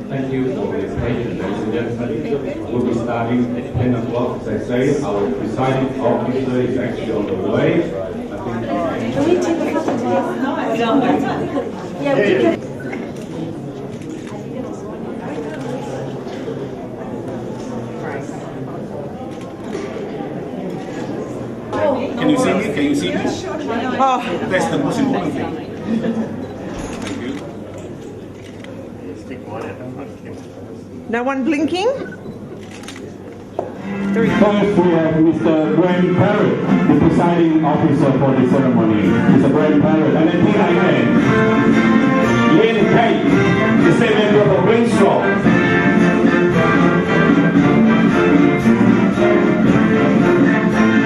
Thank you for your patience, ladies and gentlemen. We'll be starting at 10 o'clock, as I say. Our presiding officer is actually on the way. Can we take a photo together? No, we don't. Yeah, we can. Can you see me? Can you see me? Oh. That's the most important thing. Thank you. No one blinking? First, we have Mr. Graham Perrett, the presiding officer for the ceremony. Mr. Graham Perrett. And then Kaye, the state member for Greenslopes.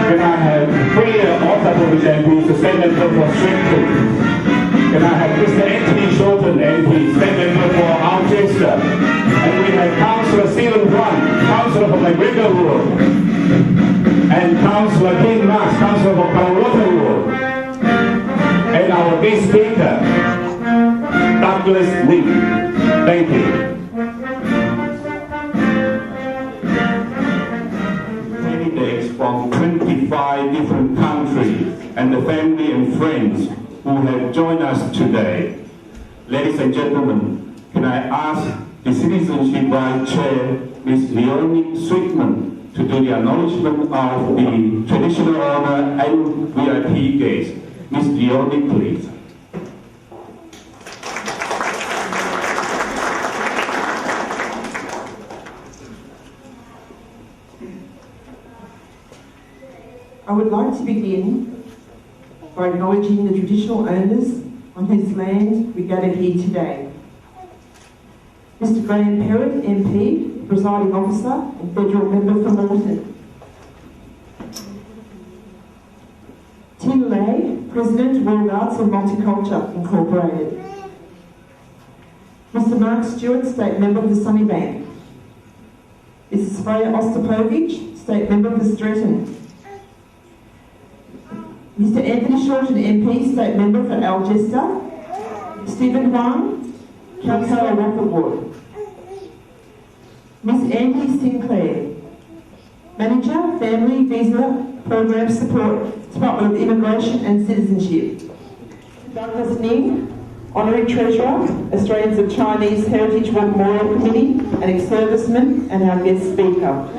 Can I have Freya, Ostapovitch MP, the state member for Stretton? Can I have Mr. Anthony Shorten MP, state member for Algester? And we have Councillor Huang, Councillor for MacGregor, and Councillor Marx, Councillor for Karawatha, and our guest speaker, Douglas Lee. Thank you. Delegates from 25 different countries and the family and friends who have joined us today. Ladies and gentlemen, can I ask the Citizenship Vice Chair, Ms. Leonie Sweetman, to do the acknowledgement of the traditional honour and VIP guests. Ms. Leonie, please. I would like to begin by acknowledging the traditional owners on whose land we gather here today. Mr. Graham Perrett, MP, Presiding Officer and Federal Member for Moreton. Tin Lay, President, World Arts and Multiculture Incorporated. Mr. Mark Stewart, State Member for Sunnybank. Mrs. Freya Ostapovitch, State Member for Stretton. Mr. Anthony Shorten MP, State Member for Algester. Stephen Huang, Councillor Karawatha. Ms. Andy Sinclair, Manager, Family Visa Program Support, Department of Immigration and Citizenship. Douglas Ning, Honorary Treasurer, Australians of Chinese Heritage Memorial Committee, and ex-serviceman and our guest speaker.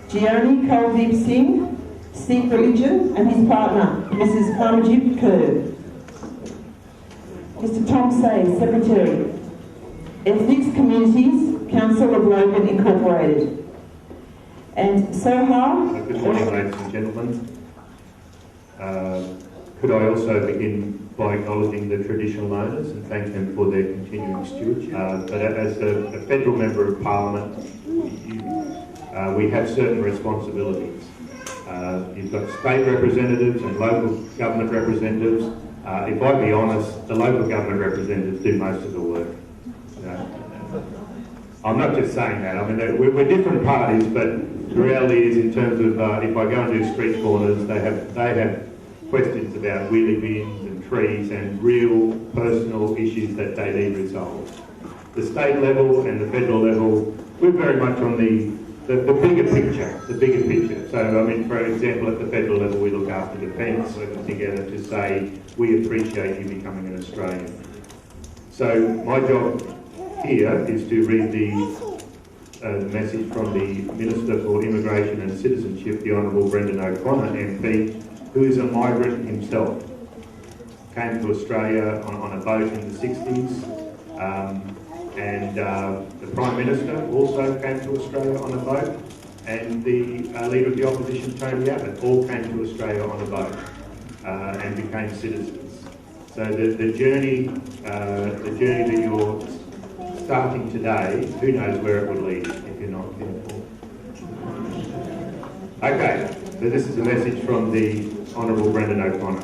Gianni Kuldeep Singh, Sikh religion, and his partner, Mrs. Parmajit Kaur. Mr. Tom Say, Secretary, Ethnics Communities, Council of Logan Incorporated. And Soha. Good morning, ladies and gentlemen. Could I also begin by acknowledging the traditional owners and thank them for their continuing stewardship. But as a federal member of Parliament, we have certain responsibilities. You've got state representatives and local government representatives. If I be honest, the local government representatives do most of the work. I'm not just saying that. I mean, we're different parties, but the reality is, in terms of if I go and do street corners, they have questions about wheelie bins and trees and real personal issues that they need resolved. The state level and the federal level, we're very much on the bigger picture. So, I mean, for example, at the federal level, we look after defence, working together to say, we appreciate you becoming an Australian. So, my job here is to read the message from the Minister for Immigration and Citizenship, the Honourable Brendan O'Connor MP, who is a migrant himself. Came to Australia on a boat in the 60s, and the Prime Minister also came to Australia on a boat, and the Leader of the Opposition, Tony Abbott, all came to Australia on a boat and became citizens. So the journey that you're starting today, who knows where it will lead if you're not careful. Okay, so this is a message from the Honourable Brendan O'Connor.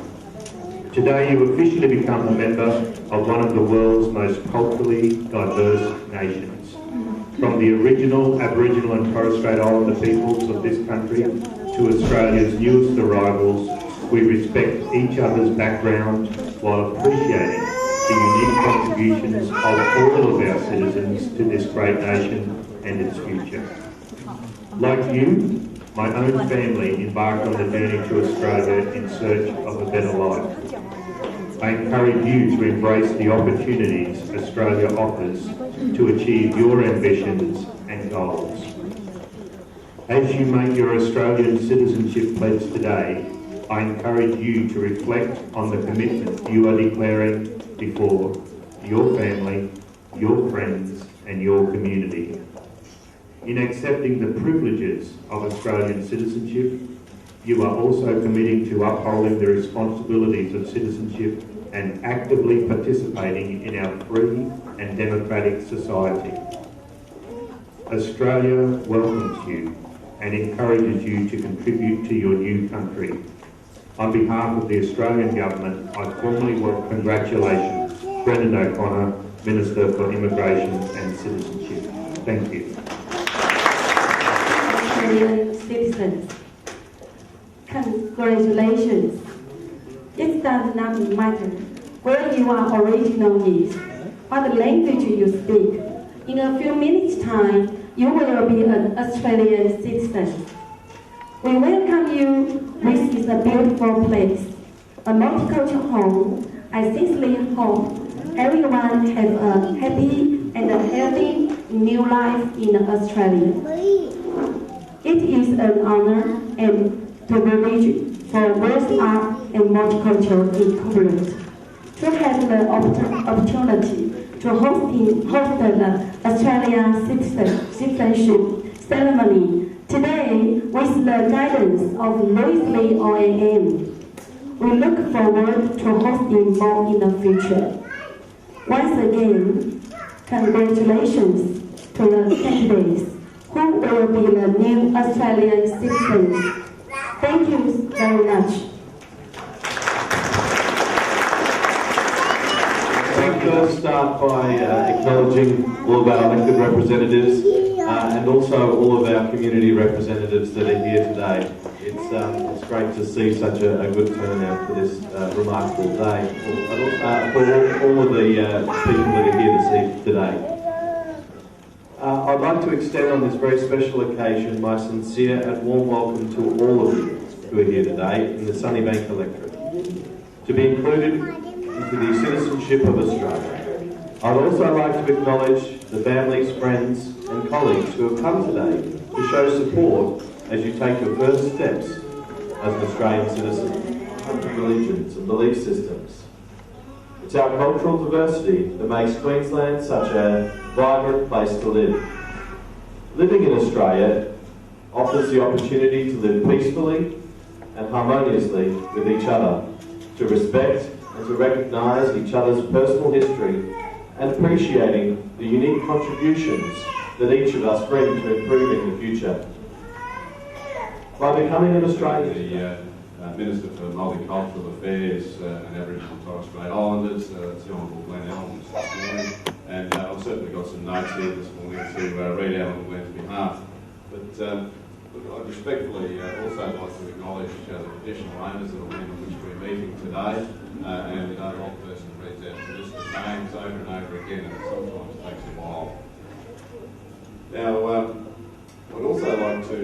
Today you officially become a member of one of the world's most culturally diverse nations. From the original Aboriginal and Torres Strait Islander peoples of this country to Australia's newest arrivals, we respect each other's background while appreciating the unique contributions of all of our citizens to this great nation and its future. Like you, my own family embarked on the journey to Australia in search of a better life. I encourage you to embrace the opportunities Australia offers to achieve your ambitions and goals. As you make your Australian citizenship pledge today, I encourage you to reflect on the commitment you are declaring before your family, your friends, and your community. In accepting the privileges of Australian citizenship, you are also committing to upholding the responsibilities of citizenship and actively participating in our free and democratic society. Australia welcomes you and encourages you to contribute to your new country. On behalf of the Australian Government, I formally congratulations Brendan O'Connor, Minister for Immigration and Citizenship. Thank you. Australian citizens, congratulations. It does not matter where your original is, what language you speak. In a few minutes' time, you will be an Australian citizen. We welcome you. This is a beautiful place, a multicultural home. I sincerely hope everyone has a happy and a healthy new life in Australia. It is an honor and privilege for both art and multicultural incorporate to have the opportunity to host the Australian Citizenship Ceremony today with the guidance of Louis Lee OAM. We look forward to hosting more in the future. Once again, congratulations to the candidates who will be the new Australian citizens. Thank you very much. First start by acknowledging all of our elected representatives and also all of our community representatives that are here today. It's it's great to see such a good turnout for this remarkable day. For all of the people that are here today. I'd like to extend on this very special occasion my sincere and warm welcome to all of you who are here today in the Sunnybank electorate, to be included into the citizenship of Australia. I'd also like to acknowledge the families, friends and colleagues who have come today to show support as you take your first steps as an Australian citizen. Different religions and belief systems. It's our cultural diversity that makes Queensland such a vibrant place to live. Living in Australia offers the opportunity to live peacefully and harmoniously with each other, to respect and to recognise each other's personal history and appreciating the unique contributions that each of us bring to improving the future. By becoming an Australian, the Minister for Multicultural Affairs and Aboriginal and Torres Strait Islanders, that's the Honourable Glenn Elms this morning, and I've certainly got some notes here this morning to read out on Glenn's behalf. But I'd respectfully also like to acknowledge the traditional owners of the land on which we're meeting today, and the person reads out the list of names over and over again, and it sometimes takes a while. Now, I'd also like to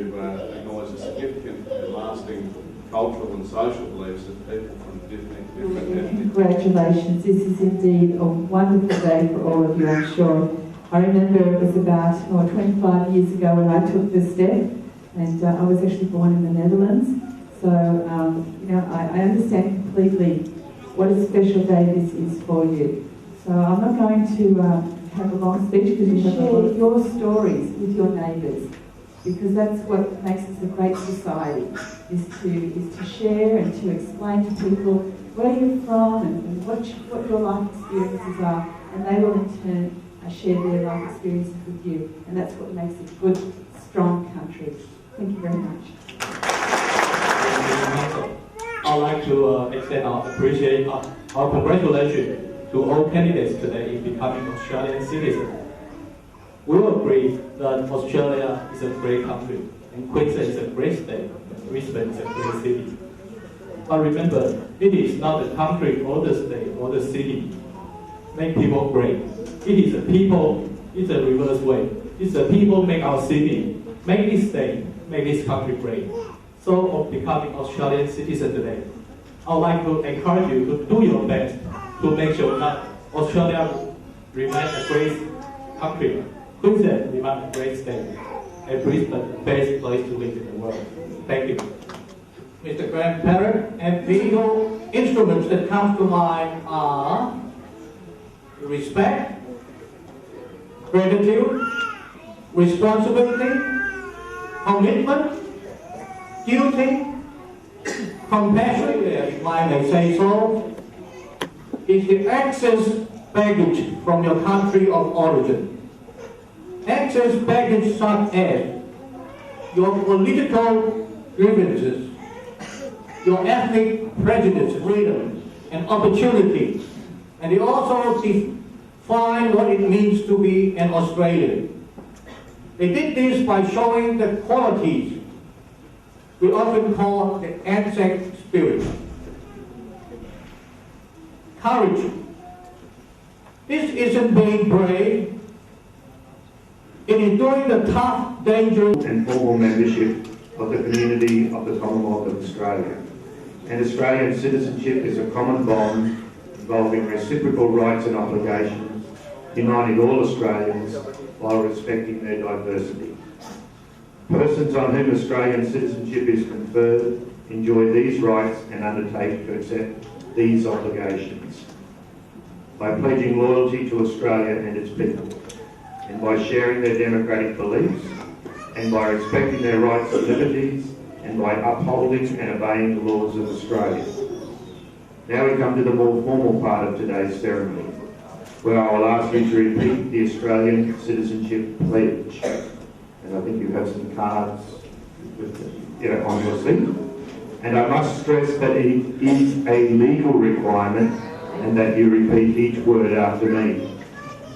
acknowledge the significant and lasting cultural and social beliefs of people from different ethnic. Congratulations, this is indeed a wonderful day for all of you, I'm sure. I remember it was about 25 years ago when I took this step, and I was actually born in the Netherlands, so I understand completely what a special day this is for you. So I'm not going to have a long speech because you share your stories with your neighbours, because that's what makes us a great society, is to share and to explain to people where you're from and what your life experiences are, and they will in turn share their life experiences with you, and that's what makes a good, strong country. Thank you very much. I'd like to extend our appreciation, our congratulations to all candidates today in becoming Australian citizens. We all agree that Australia is a great country, and Queensland is a great state, and Brisbane is a great city. But remember, it is not the country or the state or the city make people great. It is the people, it's a reverse way. It's the people make our city, make this state, make this country great. So of becoming Australian citizen today, I'd like to encourage you to do your best to make sure that Australia remains a great country, Queensland remains a great state, and Brisbane the best place to live in the world. Thank you. Mr. Graham Perrett, and the instruments that come to mind are respect, gratitude, responsibility, commitment, duty, compassion, if I may say so, is the excess baggage from your country of origin. Excess baggage such as your political grievances, your ethnic prejudice, freedom, and opportunity, and they also define what it means to be an Australian. They did this by showing the qualities we often call the Anzac spirit. Courage. This isn't being brave. It is doing the tough, dangerous, and formal membership of the community of the Commonwealth of Australia. And Australian citizenship is a common bond involving reciprocal rights and obligations, uniting all Australians while respecting their diversity. Persons on whom Australian citizenship is conferred enjoy these rights and undertake to accept these obligations by pledging loyalty to Australia and its people, and by sharing their democratic beliefs, and by respecting their rights and liberties, and by upholding and obeying the laws of Australia. Now we come to the more formal part of today's ceremony, where I will ask you to repeat the Australian Citizenship Pledge. And I think you have some cards on your seat. And I must stress that it is a legal requirement and that you repeat each word after me.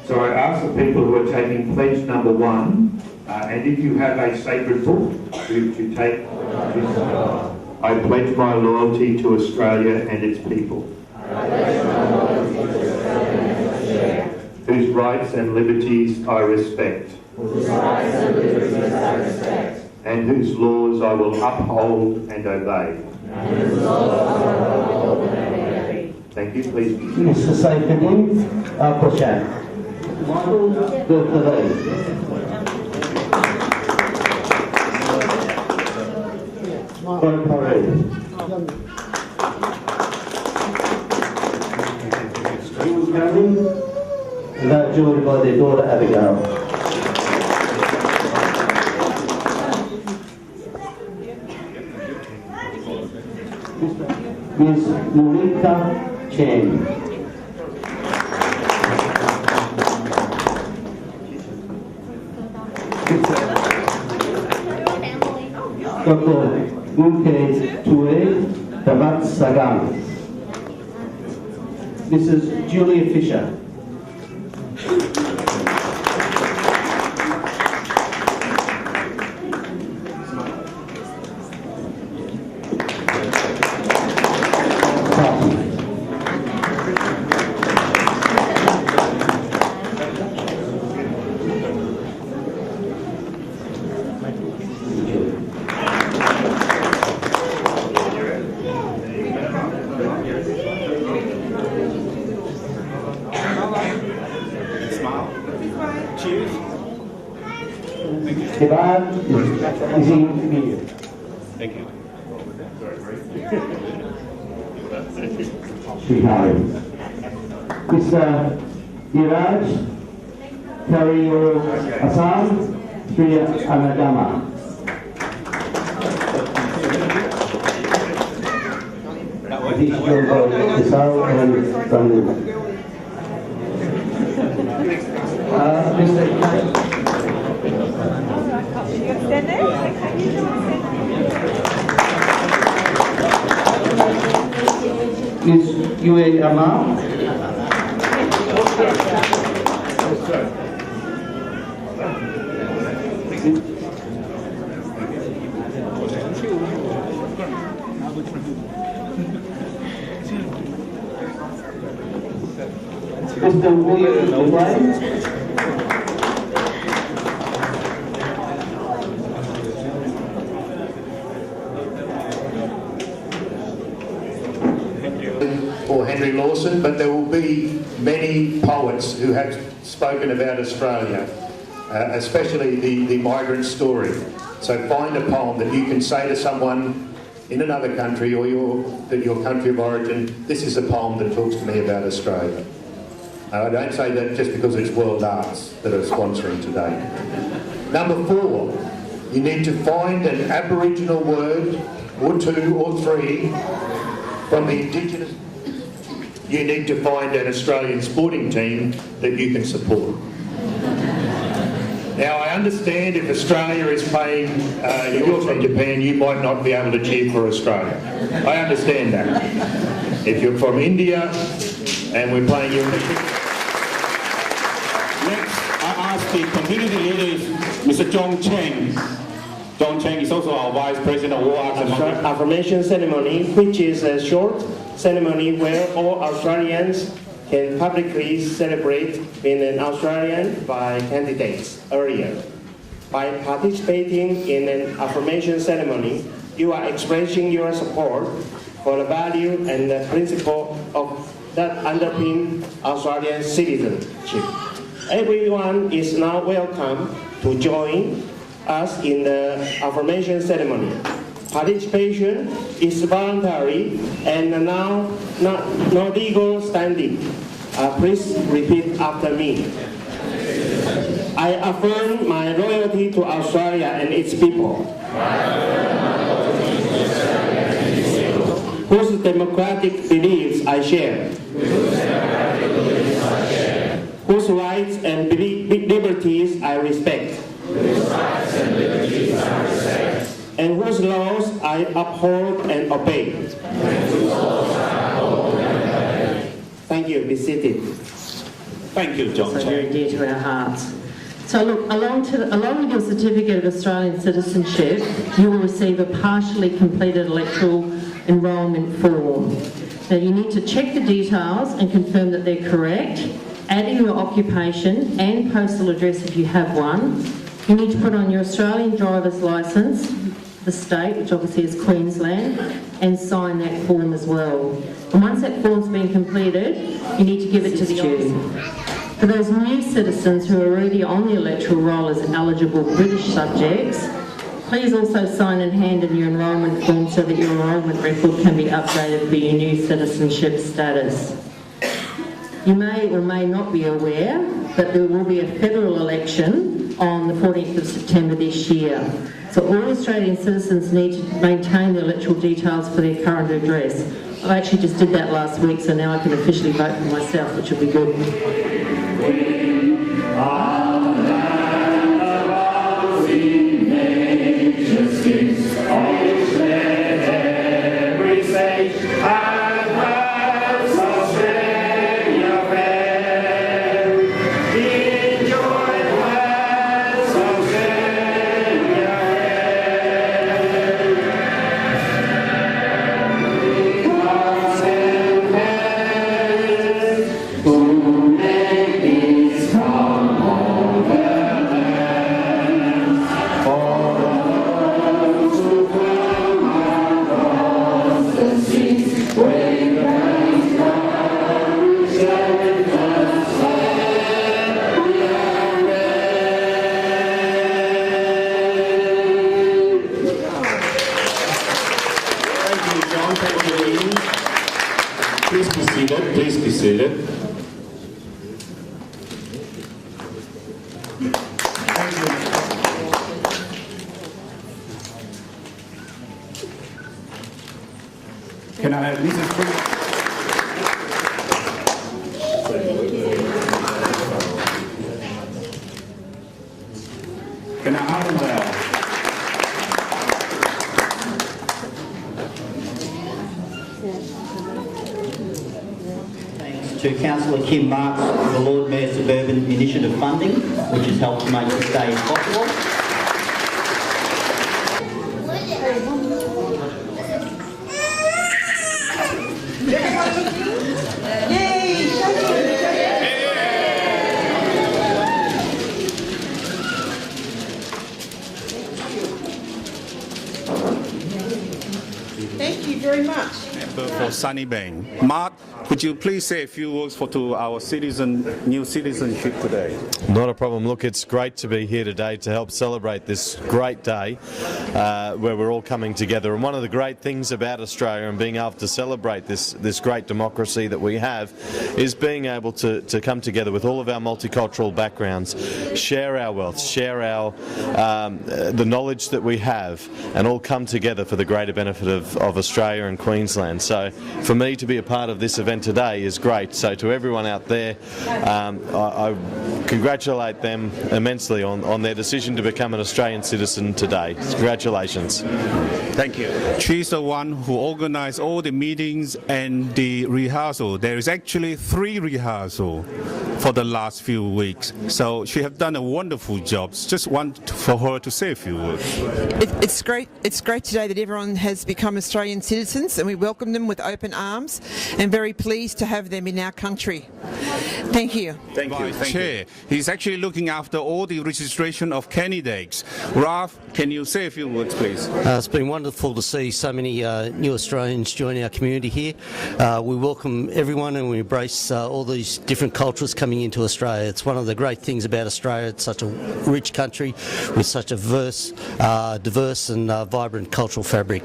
So I ask the people who are taking pledge number 1, and if you have a sacred book, to take this. I pledge my loyalty to Australia and its people, whose rights and liberties I respect, and whose laws I will uphold and obey. Thank you. Please. Mr. Saifeddin Koshan. Michael Gurthalay. Perrett. Jules Gandhi, and that joined by their daughter Abigail. Ms. Monica Chen. Dr. Mumke Tue Davat Sagan. Mrs. Julia Fisher. Thank you. Mr. Iraj Kario Assam Freya Anagama. These children Mr. Ms. Yue Ama. Mr. William Dubai. Or Henry Lawson, but there will be many poets who have spoken about Australia, especially the migrant story. So find a poem that you can say to someone in another country or your country of origin, this is a poem that talks to me about Australia. I don't say that just because it's World Arts that are sponsoring today. Number 4, you need to find an Aboriginal word, or 2 or 3, from the Indigenous. You need to find an Australian sporting team that you can support. Now, I understand if Australia is playing, if you're from Japan, you might not be able to cheer for Australia. I understand that. If you're from India and we're playing your... Next, I ask the community leaders, Mr. John Cheng. John Cheng is also our Vice President of War Affirmation Ceremony, which is a short ceremony where all Australians can publicly celebrate being an Australian by candidates earlier. By participating in an affirmation ceremony, you are expressing your support for the value and the principle that underpin Australian citizenship. Everyone is now welcome to join us in the affirmation ceremony. Participation is voluntary and now no legal standing. Please repeat after me. I affirm my loyalty to Australia and its people, whose democratic beliefs I share, whose rights and liberties I respect, and whose laws I uphold and obey. Thank you. Be seated. Thank you, John. So very dear to our hearts. So look, along with your certificate of Australian citizenship, you will receive a partially completed electoral enrolment form. Now you need to check the details and confirm that they're correct, add in your occupation and postal address if you have one. You need to put on your Australian driver's licence, the state, which obviously is Queensland, and sign that form as well. And once that form's been completed, you need to give it to the officer. For those new citizens who are already on the electoral roll as eligible British subjects, please also sign and hand in your enrolment form so that your enrolment record can be updated for your new citizenship status. You may or may not be aware that there will be a federal election on the 14th of September this year. So all Australian citizens need to maintain the electoral details for their current address. I actually just did that last week, so now I can officially vote for myself, which will be good. Please be seated. Can I have Mrs. Freya? Can I have him there? To Councillor Kim Marx for the Lord Mayor Suburban Initiative funding, which has helped to make this day possible. Thank you very much. For Sunnybank. Mark, could you please say a few words to our new citizenship today? Not a problem. Look, it's great to be here today to help celebrate this great day where we're all coming together. And one of the great things about Australia and being able to celebrate this great democracy that we have is being able to come together with all of our multicultural backgrounds, share our wealth, share our the knowledge that we have, and all come together for the greater benefit of Australia and Queensland. So for me to be a part of this event today is great. So to everyone out there, I congratulate them immensely on their decision to become an Australian citizen today. Congratulations. Thank you. She's the one who organized all the meetings and the rehearsal. There is actually 3 rehearsals for the last few weeks. So she has done a wonderful job. Just want for her to say a few words. It's great. It's great today that everyone has become Australian citizens, and we welcome them with open arms and very pleased to have them in our country. Thank you. Thank you. Chair, he's actually looking after all the registration of candidates. Ralph, can you say a few words, please? It's been wonderful to see so many new Australians join our community here. We welcome everyone and we embrace all these different cultures coming into Australia. It's one of the great things about Australia. It's such a rich country with such a diverse and vibrant cultural fabric.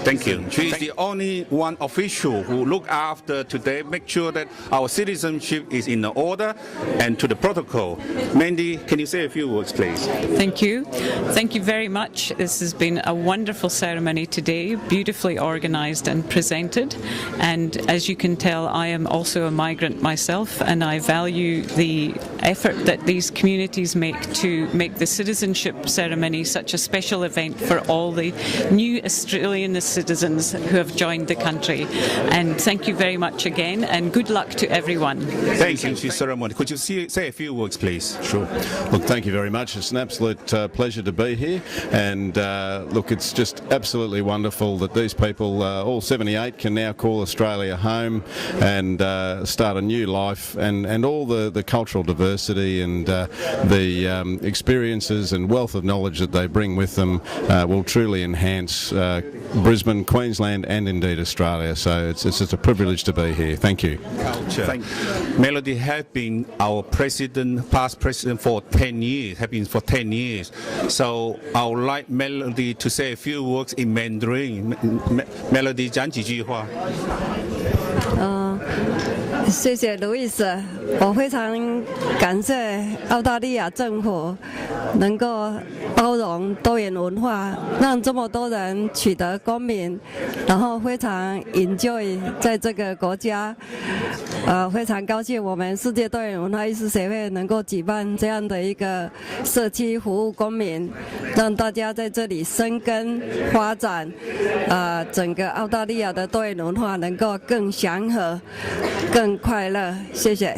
Thank you. She's the only one official who look after today, make sure that our citizenship is in order and to the protocol. Mandy, can you say a few words, please? Thank you. Thank you very much. This has been a wonderful ceremony today, beautifully organised and presented. And as you can tell, I am also a migrant myself, and I value the effort that these communities make to make the citizenship ceremony such a special event for all the new Australian citizens who have joined the country. And thank you very much again, and good luck to everyone. Thank Citizenship Ceremony. Could you say a few words, please? Sure. Look, thank you very much. It's an absolute pleasure to be here. And look, it's just absolutely wonderful that these people, all 78, can now call Australia home and start a new life. And all the cultural diversity and the experiences and wealth of knowledge that they bring with them will truly enhance Brisbane, Queensland and indeed Australia. So it's just a privilege to be here. Thank you. Culture. Melody has been our past president for 10 years. So I would like Melody to say a few words in Mandarin. Melody 讲几句话。谢谢路易斯，我非常感谢澳大利亚政府能够包容多元文化，让这么多人取得公民，然后非常 enjoy 在这个国家，非常高兴我们世界多元文化艺术协会能够举办这样的一个社区服务公民，让大家在这里生根发展，整个澳大利亚的多元文化能够更祥和、更快乐。谢谢。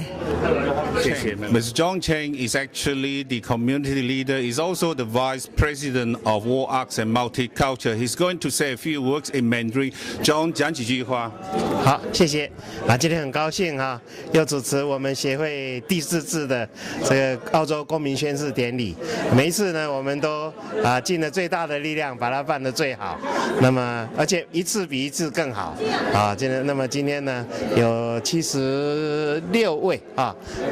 Ms. John Cheng is actually the community leader, is also the vice president of War Arts and Multicultural. He's going to say a few words in Mandarin. John 讲几句话。好，谢谢。今天很高兴又主持我们协会第4次的这个澳洲公民宣誓典礼。每一次呢，我们都尽了最大的力量把它办得最好。那么，而且一次比一次更好今天呢，有76位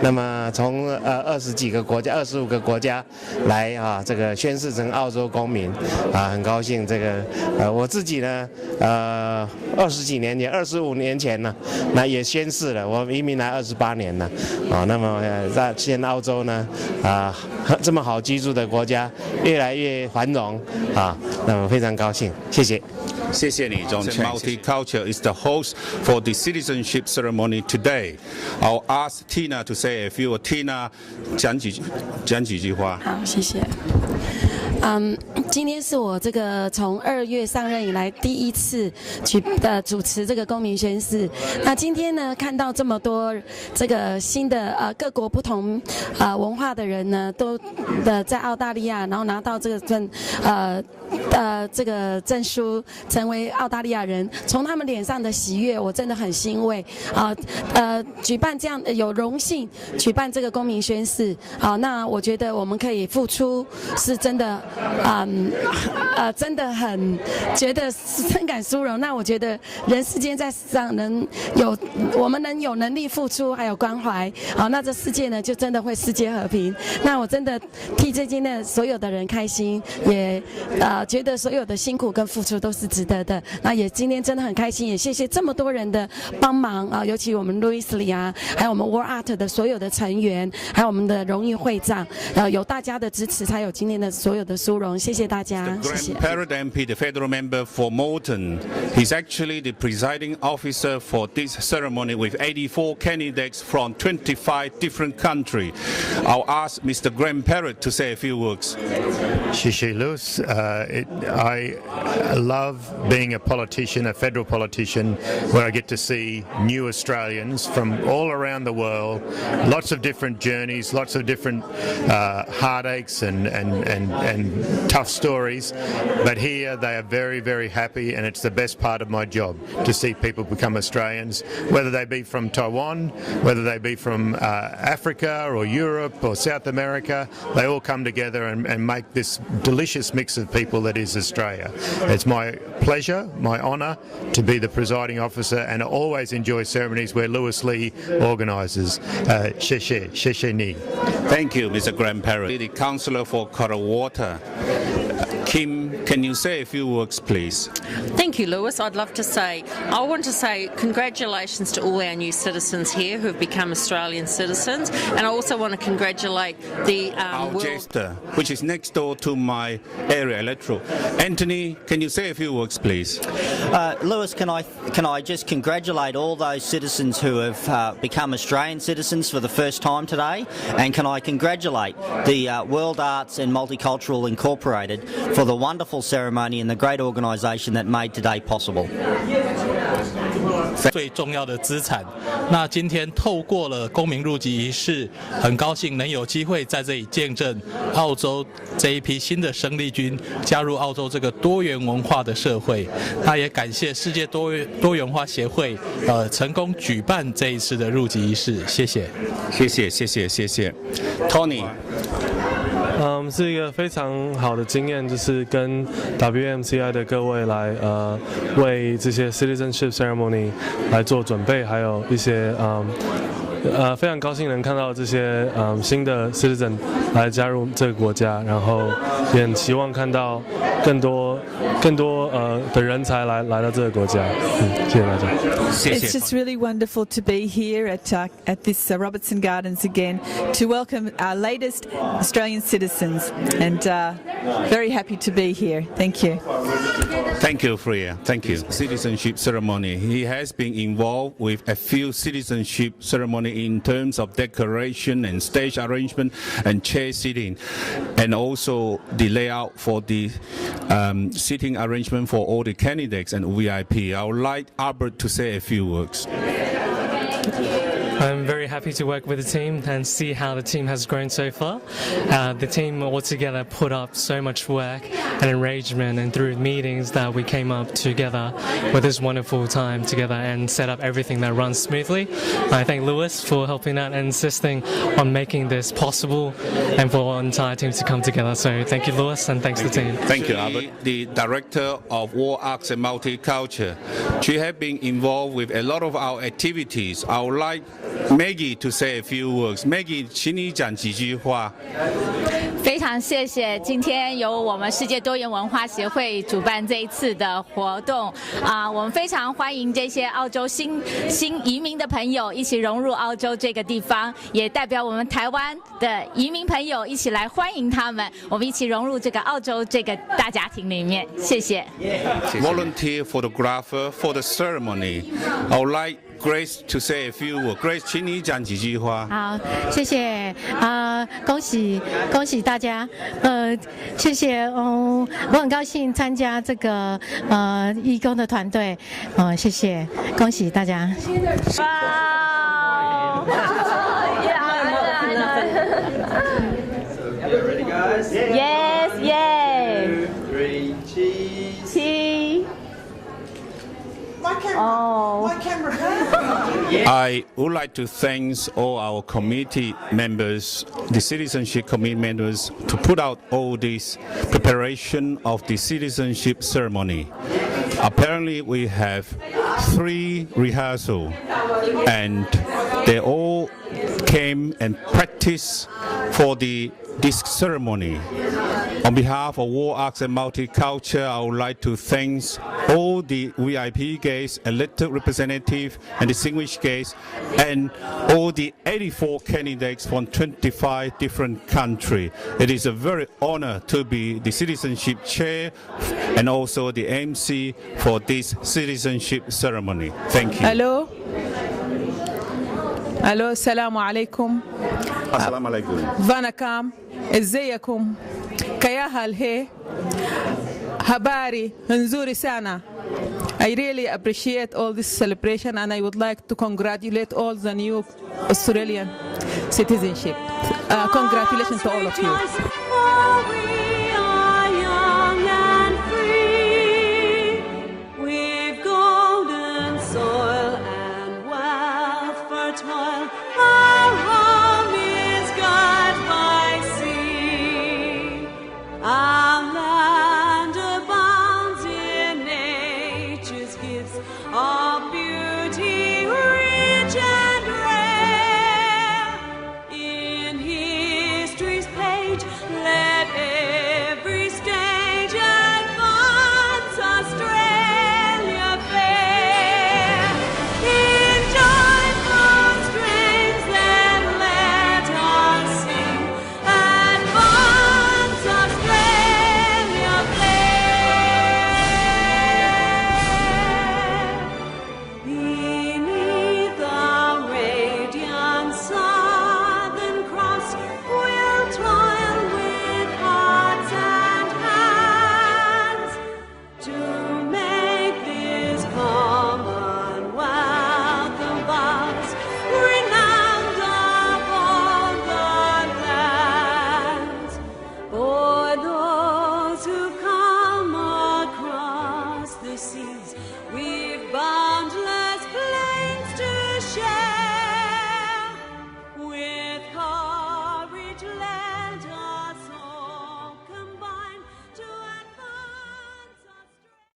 那么从20几个国家、25个国家来这个宣誓成澳洲公民很高兴这个我自己呢20几年前、25年前呢，那也宣誓了，我移民来28年了那么在现在澳洲呢这么好居住的国家越来越繁荣那么非常高兴，谢谢。谢谢你 John Cheng. Multicultural is the host for the citizenship ceremony today. I'll ask Tina to say a few. Tina 讲几句话。好，谢谢。今天是我这个从2月上任以来第一次主持这个公民宣誓。那今天呢，看到这么多这个新的各国不同文化的人呢，都在澳大利亚，然后拿到这个这个证书，成为澳大利亚人，从他们脸上的喜悦，我真的很欣慰举办这样有荣幸举办这个公民宣誓那我觉得我们可以付出，是真的真的很觉得深感殊荣。那我觉得人世间在世上我们能有能力付出还有关怀那这世界呢就真的会世界和平。那我真的替这今天的所有的人开心，也觉得所有的辛苦跟付出都是值得的。那也今天真的很开心，也谢谢这么多人的帮忙尤其我们 Louis 还有我们 War Art 的所有的成员，还有我们的荣誉会长有大家的支持才有今天的所有的殊荣，谢谢大家，谢谢。Perrett MP, the federal member for Moreton, he's actually the presiding officer for this ceremony with 84 candidates from 25 different countries. I'll ask Mr. Graham Perrett to say a few words. 谢谢 Lewis. I love being a politician, a federal politician, where I get to see new Australians from all around the world, lots of different journeys, lots of different heartaches and tough stories. But here they are very, very happy, and it's the best part of my job to see people become Australians, whether they be from Taiwan, whether they be from Africa or Europe or South America. They all come together and make this delicious mix of people that is Australia. It's my pleasure, my honour to be the presiding officer, and I always enjoy ceremonies where Lewis Lee organises. Sheshe ni. Thank you, Mr. Graham Perrett. The Councillor for Karawatha. Kim, can you say a few words, please? Thank you, Lewis. I want to say congratulations to all our new citizens here who have become Australian citizens, and I also want to congratulate the Algester, which is next door to my area, electoral. Anthony, can you say a few words, please? Lewis, can I just congratulate all those citizens who have become Australian citizens for the first time today, and can I congratulate the World Arts and Multicultural Incorporated for the wonderful ceremony and the great organisation that made today possible. 最重要的资产。那今天透过了公民入籍仪式，很高兴能有机会在这里见证澳洲这一批新的生力军加入澳洲这个多元文化的社会。那也感谢世界多元化协会成功举办这一次的入籍仪式，谢谢。谢谢 Tony。是一个非常好的经验，就是跟 WAMCI 的各位来为这些 Citizenship Ceremony 来做准备，还有一些非常高兴能看到这些新的 citizen 来加入这个国家，然后也很希望看到更多的人才来到这个国家。谢谢大家。It's just really wonderful to be here at this Robertson Gardens again to welcome our latest Australian citizens, and very happy to be here. Thank you. Thank you, Freya. Thank you. Citizenship ceremony. He has been involved with a few citizenship ceremony in terms of decoration and stage arrangement and chair sitting, and also the layout for the seating arrangement for all the candidates and VIP. I would like Albert to say a few words. I'm very happy to work with the team and see how the team has grown so far. The team altogether put up so much work and arrangement, and through meetings that we came up together with this wonderful time together and set up everything that runs smoothly. I thank Lewis for helping out and insisting on making this possible, and for our entire team to come together. So thank you, Lewis, and thanks to the team. Thank you, Albert. The Director of War Arts and Multicultural. She has been involved with a lot of our activities. I would like Maggie to say a few words. Maggie, 请你讲几句话。非常谢谢今天由我们世界多元文化协会主办这一次的活动我们非常欢迎这些澳洲新移民的朋友一起融入澳洲这个地方，也代表我们台湾的移民朋友一起来欢迎他们，我们一起融入这个澳洲这个大家庭里面。谢谢。Volunteer photographer for the ceremony. I would like Grace to say a few words. Grace, 请你讲几句话。好，谢谢恭喜大家，谢谢我很高兴参加这个义工的团队，谢谢，恭喜大家。Ready, guys? Yes, yes. 2, 3, cheese. My camera. I would like to thank all our committee members, the citizenship committee members, to put out all this preparation of the citizenship ceremony. Apparently, we have 3 rehearsals, and they all came and practiced for this ceremony. On behalf of War Arts and Multicultural, I would like to thank all the VIP guests, elected representatives, and distinguished guests, and all the 84 candidates from 25 different countries. It is a very honor to be the citizenship chair and also the MC for this citizenship ceremony. Thank you. Hello. Assalamu alaikum. Assalamu alaikum. Vanakam. ازيكم كياها الهي habari nzuri sana. I really appreciate all this celebration, and I would like to congratulate all the new Australian citizenship. Congratulations to all of you.